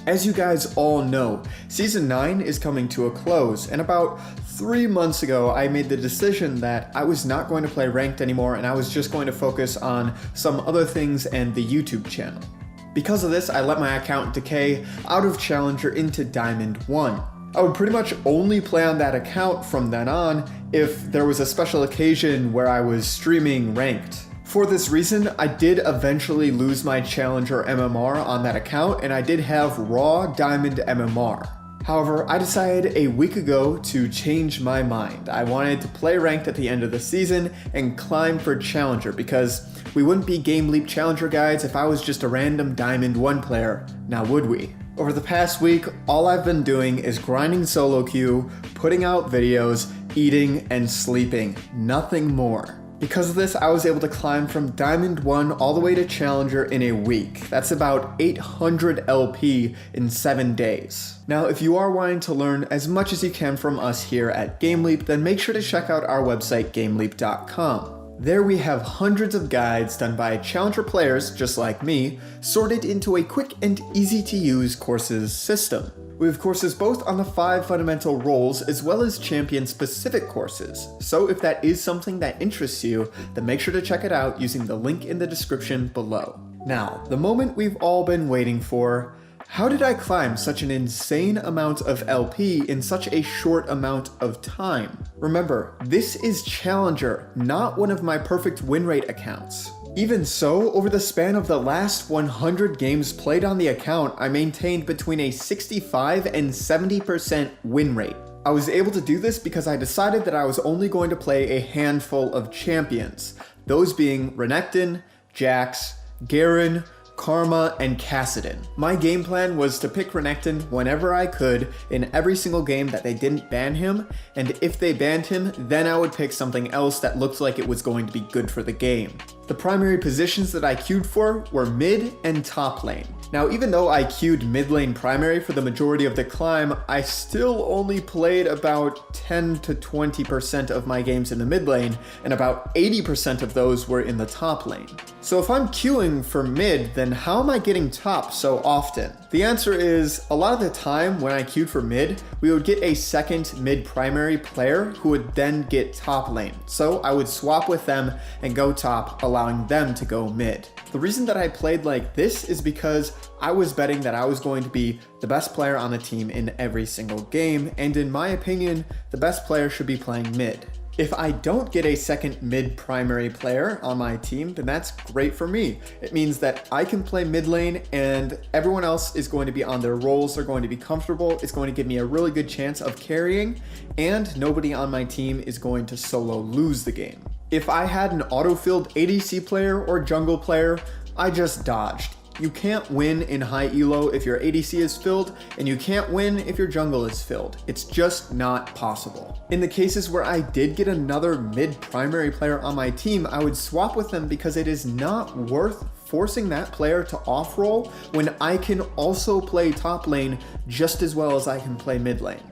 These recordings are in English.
As you guys all know, Season 9 is coming to a close, and about 3 months ago I made the decision that I was not going to play Ranked anymore and I was just going to focus on some other things and the YouTube channel. Because of this, I let my account decay out of Challenger into Diamond 1. I would pretty much only play on that account from then on if there was a special occasion where I was streaming Ranked. For this reason, I did eventually lose my Challenger MMR on that account, and I did have raw Diamond MMR. However, I decided a week ago to change my mind. I wanted to play Ranked at the end of the season and climb for Challenger because we wouldn't be GameLeap Challenger guides if I was just a random Diamond 1 player, now would we? Over the past week, all I've been doing is grinding solo queue, putting out videos, eating, and sleeping. Nothing more. Because of this, I was able to climb from Diamond 1 all the way to Challenger in a week. That's about 800 LP in 7 days. Now, if you are wanting to learn as much as you can from us here at GameLeap, then make sure to check out our website, GameLeap.com. There we have hundreds of guides done by Challenger players, just like me, sorted into a quick and easy to use courses system. We have courses both on the 5 fundamental roles as well as champion specific courses. So if that is something that interests you, then make sure to check it out using the link in the description below. Now, the moment we've all been waiting for. How did I climb such an insane amount of LP in such a short amount of time? Remember, this is Challenger, not one of my perfect win rate accounts. Even so, over the span of the last 100 games played on the account, I maintained between a 65 and 70% win rate. I was able to do this because I decided that I was only going to play a handful of champions, those being Renekton, Jax, Garen, Karma, and Kassadin. My game plan was to pick Renekton whenever I could in every single game that they didn't ban him, and if they banned him, then I would pick something else that looked like it was going to be good for the game. The primary positions that I queued for were mid and top lane. Now, even though I queued mid lane primary for the majority of the climb, I still only played about 10 to 20% of my games in the mid lane, and about 80% of those were in the top lane. So if I'm queuing for mid, then how am I getting top so often? The answer is, a lot of the time when I queued for mid, we would get a second mid primary player who would then get top lane. So I would swap with them and go top, allowing them to go mid. The reason that I played like this is because I was betting that I was going to be the best player on the team in every single game, and in my opinion, the best player should be playing mid. If I don't get a second mid primary player on my team, then that's great for me. It means that I can play mid lane and everyone else is going to be on their roles, they're going to be comfortable, it's going to give me a really good chance of carrying, and nobody on my team is going to solo lose the game. If I had an auto-filled ADC player or jungle player, I just dodged. You can't win in high elo if your ADC is filled, and you can't win if your jungle is filled. It's just not possible. In the cases where I did get another mid primary player on my team, I would swap with them because it is not worth forcing that player to off-roll when I can also play top lane just as well as I can play mid lane.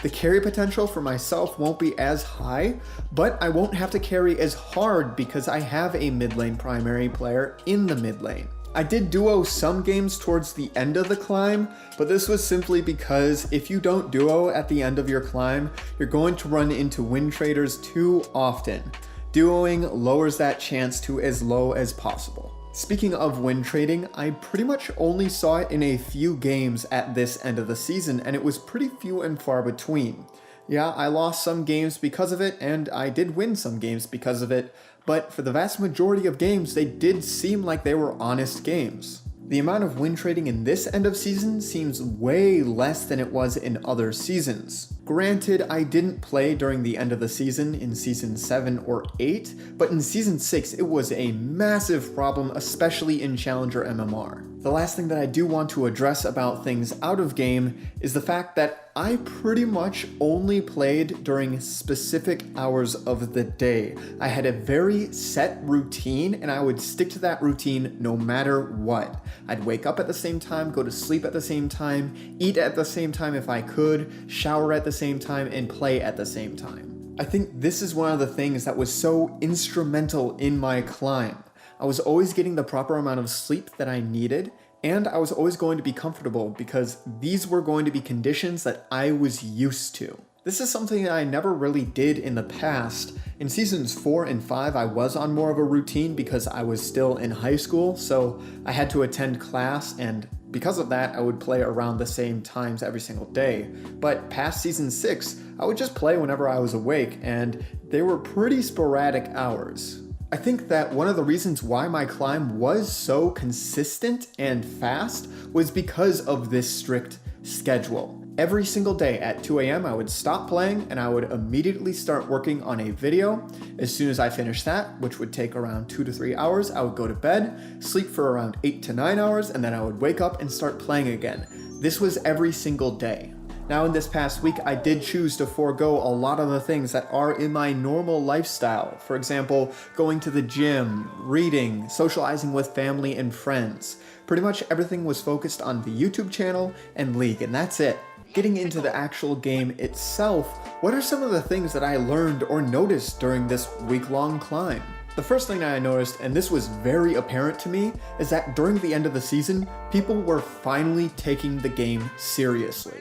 The carry potential for myself won't be as high, but I won't have to carry as hard because I have a mid lane primary player in the mid lane. I did duo some games towards the end of the climb, but this was simply because if you don't duo at the end of your climb, you're going to run into win traders too often. Duoing lowers that chance to as low as possible. Speaking of win trading, I pretty much only saw it in a few games at this end of the season, and it was pretty few and far between. Yeah, I lost some games because of it, and I did win some games because of it, but for the vast majority of games, they did seem like they were honest games. The amount of win trading in this end of season seems way less than it was in other seasons. Granted, I didn't play during the end of the season in Season 7 or 8, but in Season 6 it was a massive problem, especially in Challenger MMR. The last thing that I do want to address about things out of game is the fact that I pretty much only played during specific hours of the day. I had a very set routine and I would stick to that routine no matter what. I'd wake up at the same time, go to sleep at the same time, eat at the same time if I could, shower at the same time, and play at the same time. I think this is one of the things that was so instrumental in my climb. I was always getting the proper amount of sleep that I needed, and I was always going to be comfortable because these were going to be conditions that I was used to. This is something that I never really did in the past. In seasons 4 and 5, I was on more of a routine because I was still in high school, so I had to attend class, and because of that, I would play around the same times every single day. But past season 6, I would just play whenever I was awake, and they were pretty sporadic hours. I think that one of the reasons why my climb was so consistent and fast was because of this strict schedule. Every single day at 2 a.m. I would stop playing and I would immediately start working on a video. As soon as I finished that, which would take around 2 to 3 hours, I would go to bed, sleep for around 8 to 9 hours, and then I would wake up and start playing again. This was every single day. Now in this past week, I did choose to forego a lot of the things that are in my normal lifestyle. For example, going to the gym, reading, socializing with family and friends. Pretty much everything was focused on the YouTube channel and League, and that's it. Getting into the actual game itself, what are some of the things that I learned or noticed during this week-long climb? The first thing that I noticed, and this was very apparent to me, is that during the end of the season, people were finally taking the game seriously.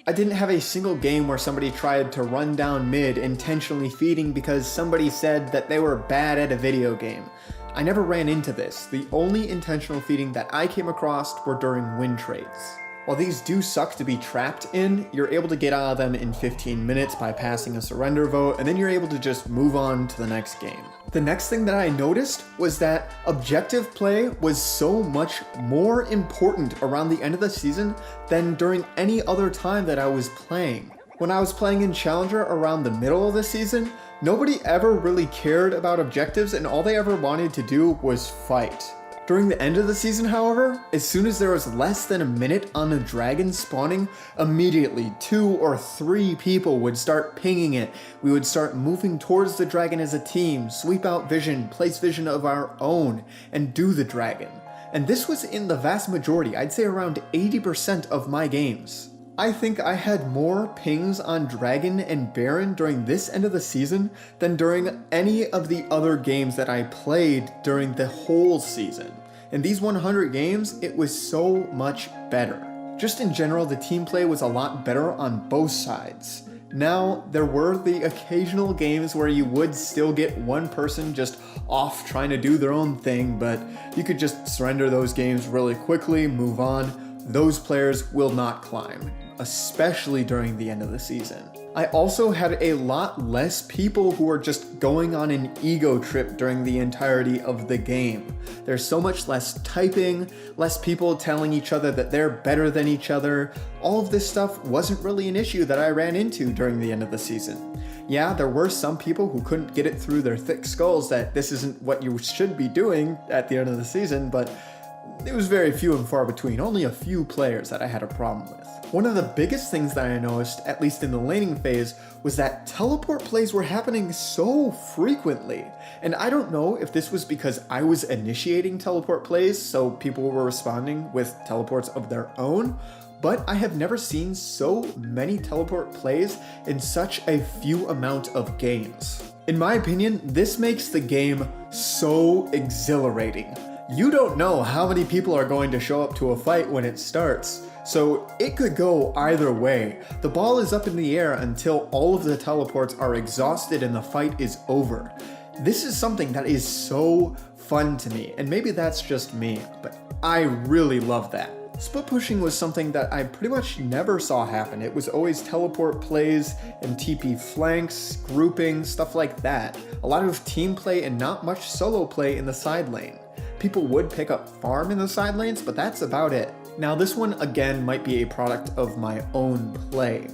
I didn't have a single game where somebody tried to run down mid intentionally feeding because somebody said that they were bad at a video game. I never ran into this. The only intentional feeding that I came across were during win trades. While these do suck to be trapped in, you're able to get out of them in 15 minutes by passing a surrender vote, and then you're able to just move on to the next game. The next thing that I noticed was that objective play was so much more important around the end of the season than during any other time that I was playing. When I was playing in Challenger around the middle of the season, nobody ever really cared about objectives and all they ever wanted to do was fight. During the end of the season, however, as soon as there was less than a minute on a dragon spawning, immediately 2 or 3 people would start pinging it. We would start moving towards the dragon as a team, sweep out vision, place vision of our own, and do the dragon. And this was in the vast majority, I'd say around 80% of my games. I think I had more pings on Dragon and Baron during this end of the season than during any of the other games that I played during the whole season. In these 100 games, it was so much better. Just in general, the team play was a lot better on both sides. Now, there were the occasional games where you would still get one person just off trying to do their own thing, but you could just surrender those games really quickly, move on. Those players will not climb, especially during the end of the season. I also had a lot less people who were just going on an ego trip during the entirety of the game. There's so much less typing, less people telling each other that they're better than each other. All of this stuff wasn't really an issue that I ran into during the end of the season. Yeah, there were some people who couldn't get it through their thick skulls that this isn't what you should be doing at the end of the season, but it was very few and far between, only a few players that I had a problem with. One of the biggest things that I noticed, at least in the laning phase, was that teleport plays were happening so frequently. And I don't know if this was because I was initiating teleport plays, so people were responding with teleports of their own, but I have never seen so many teleport plays in such a few amount of games. In my opinion, this makes the game so exhilarating. You don't know how many people are going to show up to a fight when it starts, so it could go either way. The ball is up in the air until all of the teleports are exhausted and the fight is over. This is something that is so fun to me, and maybe that's just me, but I really love that. Split pushing was something that I pretty much never saw happen. It was always teleport plays and TP flanks, grouping, stuff like that. A lot of team play and not much solo play in the side lane. People would pick up farm in the side lanes, but that's about it. Now this one again might be a product of my own play.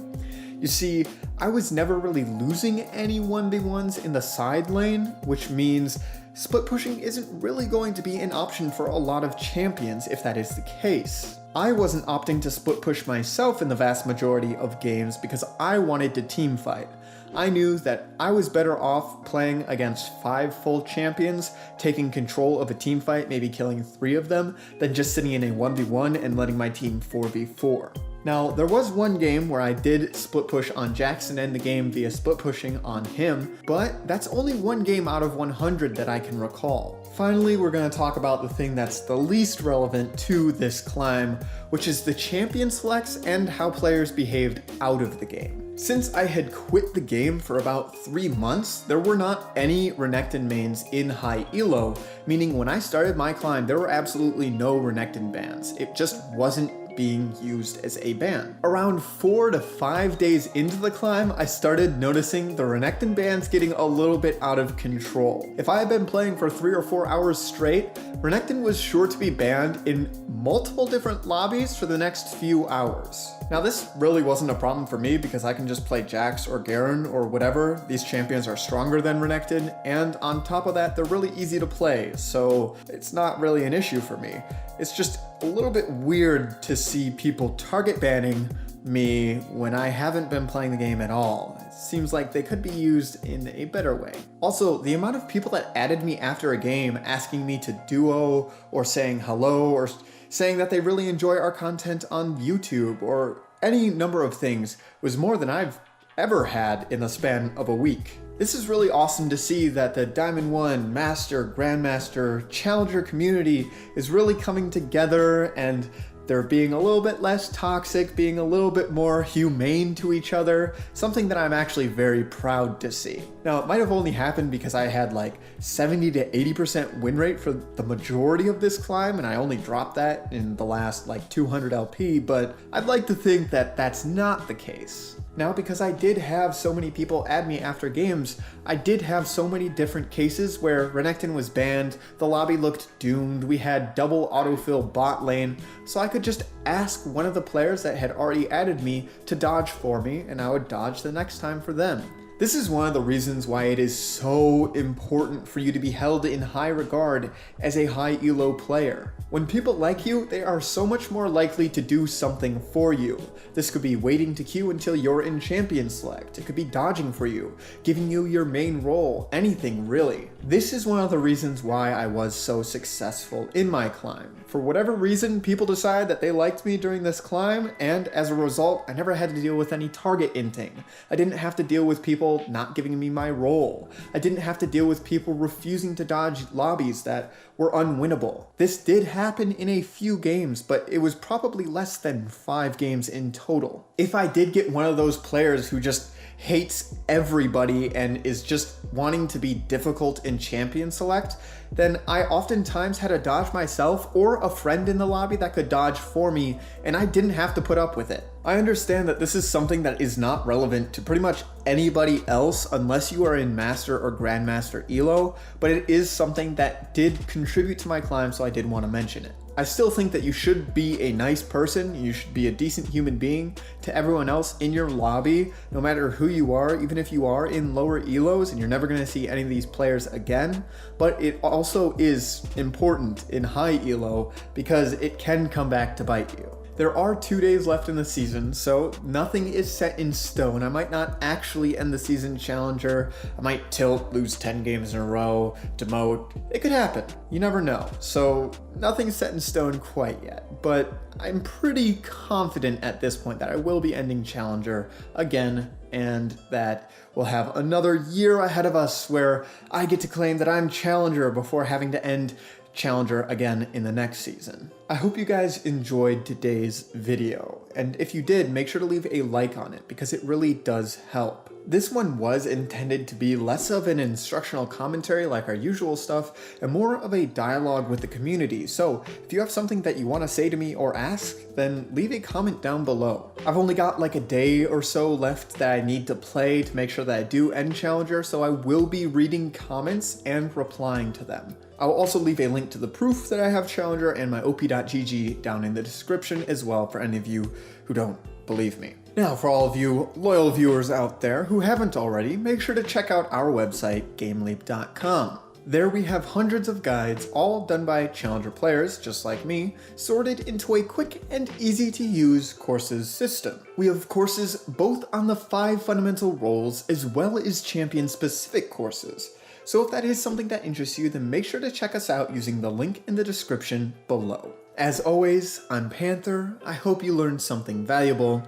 You see, I was never really losing any 1v1s in the side lane, which means split pushing isn't really going to be an option for a lot of champions if that is the case. I wasn't opting to split push myself in the vast majority of games because I wanted to team fight. I knew that I was better off playing against 5 full champions, taking control of a team fight, maybe killing 3 of them, than just sitting in a 1v1 and letting my team 4v4. Now, there was one game where I did split push on Jax and end the game via split pushing on him, but that's only one game out of 100 that I can recall. Finally, we're going to talk about the thing that's the least relevant to this climb, which is the champion selects and how players behaved out of the game. Since I had quit the game for about 3 months, there were not any Renekton mains in high elo, meaning when I started my climb, there were absolutely no Renekton bans. It just wasn't being used as a ban. Around 4 to 5 days into the climb, I started noticing the Renekton bans getting a little bit out of control. If I had been playing for 3 or 4 hours straight, Renekton was sure to be banned in multiple different lobbies for the next few hours. Now this really wasn't a problem for me because I can just play Jax or Garen or whatever. These champions are stronger than Renekton, and on top of that, they're really easy to play, so it's not really an issue for me. It's just a little bit weird to see people target banning me when I haven't been playing the game at all. It seems like they could be used in a better way. Also, the amount of people that added me after a game asking me to duo or saying hello or saying that they really enjoy our content on YouTube or any number of things was more than I've ever had in the span of a week. This is really awesome to see that the Diamond 1, Master, Grandmaster, Challenger community is really coming together and they're being a little bit less toxic, being a little bit more humane to each other, something that I'm actually very proud to see. Now, it might have only happened because I had like 70 to 80% win rate for the majority of this climb, and I only dropped that in the last like 200 LP, but I'd like to think that that's not the case. Now, because I did have so many people add me after games, I did have so many different cases where Renekton was banned, the lobby looked doomed, we had double autofill bot lane, so I could just ask one of the players that had already added me to dodge for me, and I would dodge the next time for them. This is one of the reasons why it is so important for you to be held in high regard as a high elo player. When people like you, they are so much more likely to do something for you. This could be waiting to queue until you're in champion select. It could be dodging for you, giving you your main role, anything really. This is one of the reasons why I was so successful in my climb. For whatever reason, people decided that they liked me during this climb, and as a result, I never had to deal with any target inting. I didn't have to deal with people not giving me my role. I didn't have to deal with people refusing to dodge lobbies that were unwinnable. This did happen in a few games, but it was probably less than 5 games in total. If I did get one of those players who just hates everybody and is just wanting to be difficult in champion select, then I oftentimes had to dodge myself or a friend in the lobby that could dodge for me, and I didn't have to put up with it. I understand that this is something that is not relevant to pretty much anybody else unless you are in Master or Grandmaster Elo, but it is something that did contribute to my climb, so I did want to mention it. I still think that you should be a nice person, you should be a decent human being to everyone else in your lobby, no matter who you are, even if you are in lower elos and you're never going to see any of these players again. But it also is important in high elo because it can come back to bite you. There are 2 days left in the season, so nothing is set in stone. I might not actually end the season challenger. I might tilt, lose 10 games in a row, demote. It could happen. You never know. So nothing's set in stone quite yet, but I'm pretty confident at this point that I will be ending challenger again, and that we'll have another year ahead of us where I get to claim that I'm challenger before having to end challenger again in the next season. I hope you guys enjoyed today's video, and if you did, make sure to leave a like on it because it really does help. This one was intended to be less of an instructional commentary like our usual stuff and more of a dialogue with the community, so if you have something that you want to say to me or ask, then leave a comment down below. I've only got like a day or so left that I need to play to make sure that I do end challenger, so I will be reading comments and replying to them. I will also leave a link to the proof that I have challenger and my op.gg down in the description as well for any of you who don't believe me. Now, for all of you loyal viewers out there who haven't already, make sure to check out our website, GameLeap.com. There we have hundreds of guides, all done by challenger players, just like me, sorted into a quick and easy to use courses system. We have courses both on the 5 fundamental roles as well as champion specific courses. So if that is something that interests you, then make sure to check us out using the link in the description below. As always, I'm Panther. I hope you learned something valuable,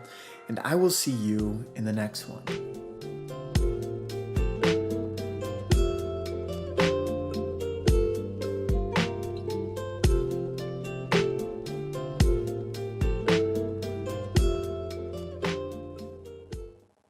and I will see you in the next one.